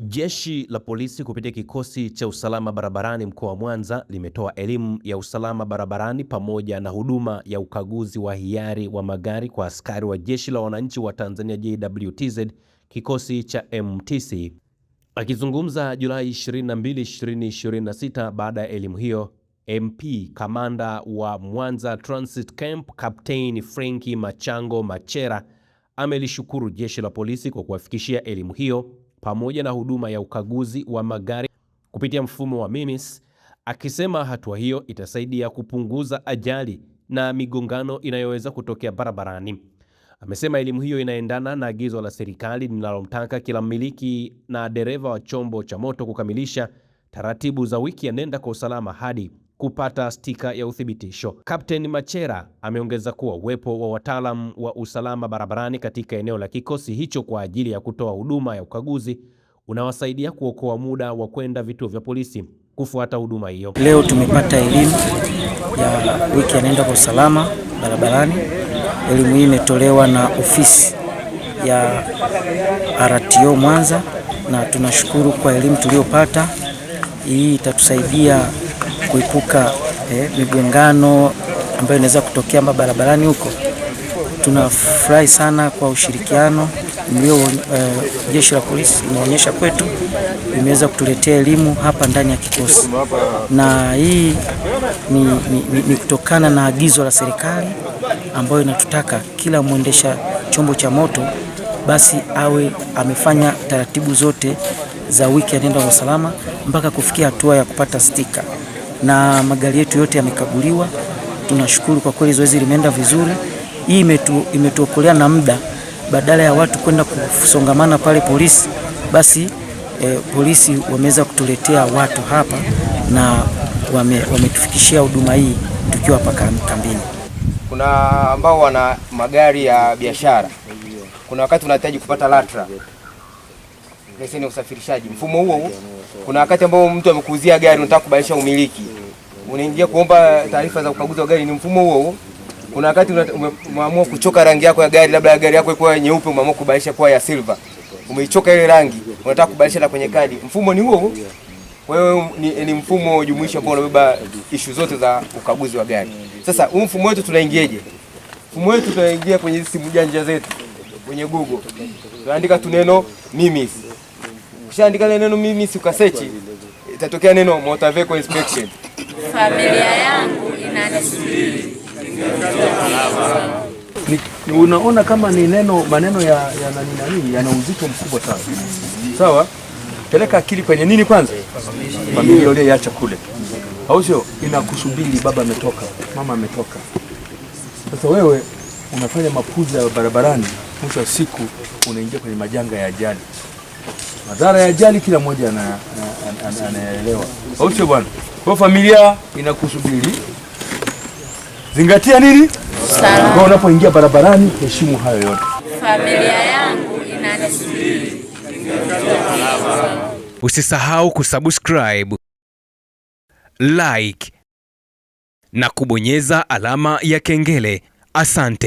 Jeshi la polisi kupitia kikosi cha usalama barabarani mkoa wa Mwanza limetoa elimu ya usalama barabarani pamoja na huduma ya ukaguzi wa hiari wa magari kwa askari wa Jeshi la Wananchi wa Tanzania JWTZ kikosi cha MTC. Akizungumza Julai 22, 2026 baada ya elimu hiyo, MP Kamanda wa Mwanza Transit Camp Captain Franki Machango Machera amelishukuru Jeshi la Polisi kwa kuwafikishia elimu hiyo pamoja na huduma ya ukaguzi wa magari kupitia mfumo wa MIMIS, akisema hatua hiyo itasaidia kupunguza ajali na migongano inayoweza kutokea barabarani. Amesema elimu hiyo inaendana na agizo la serikali linalomtaka kila mmiliki na dereva wa chombo cha moto kukamilisha taratibu za wiki ya nenda kwa usalama hadi kupata stika ya uthibitisho. Captain Machera ameongeza kuwa uwepo wa wataalamu wa usalama barabarani katika eneo la kikosi hicho kwa ajili ya kutoa huduma ya ukaguzi unawasaidia kuokoa muda wa kwenda vituo vya polisi kufuata huduma hiyo. Leo tumepata elimu ya wiki ya nenda kwa usalama barabarani. Elimu hii imetolewa na ofisi ya RTO Mwanza na tunashukuru kwa elimu tuliyopata. Hii itatusaidia kuepuka migongano ambayo inaweza kutokea barabarani huko. Tunafurahi sana kwa ushirikiano mlio Jeshi la Polisi inaonyesha kwetu, imeweza kutuletea elimu hapa ndani ya kikosi, na hii ni kutokana na agizo la serikali ambayo inatutaka kila mwendesha chombo cha moto basi awe amefanya taratibu zote za wiki ya nenda kwa usalama mpaka kufikia hatua ya kupata stika, na magari yetu yote yamekaguliwa. Tunashukuru kwa kweli, zoezi limeenda vizuri. Hii imetuokolea na muda, badala ya watu kwenda kusongamana pale polisi, basi polisi wameweza kutuletea watu hapa na wametufikishia huduma hii tukiwa hapa kambini. Kuna ambao wana magari ya biashara, kuna wakati unahitaji kupata LATRA, leseni ya usafirishaji, mfumo huo. Kuna wakati ambao mtu amekuuzia gari unataka kubadilisha umiliki, unaingia kuomba taarifa za ukaguzi wa gari, ni mfumo huo. Kuna wakati umeamua kuchoka rangi yako ya gari, labda gari yako ilikuwa nyeupe umeamua kubadilisha kwa ya silver, umeichoka ile rangi unataka kubadilisha na kwenye kadi, mfumo ni huo. Kwa hiyo ni mfumo jumuishi ambao unabeba issue zote za ukaguzi wa gari. Sasa huu mfumo wetu tunaingiaje? Mfumo wetu tunaingia kwenye simu janja zetu, kwenye Google. Tunaandika tu neno MIMIS. Ukishaandika neno MIMIS ukasearch, itatokea neno motor vehicle inspection. Familia yangu inanisubiri. Unaona kama ni maneno ya nani yana uzito mkubwa sana. Sawa? Peleka akili kwenye nini kwanza? Familia ile yaacha kule. Au sio? Inakusubiri, baba ametoka, mama ametoka. Sasa wewe unafanya mapuzi ya barabarani, mwisho wa siku unaingia kwenye majanga ya ajali. Madhara ya ajali kila mmoja anaelewa. Au sio bwana? Kwa familia inakusubiri. Zingatia nini? Salama. Kwa unapoingia barabarani, heshimu hayo yote. Familia yangu inanisubiri. Usisahau kusubscribe, like na kubonyeza alama ya kengele. Asante.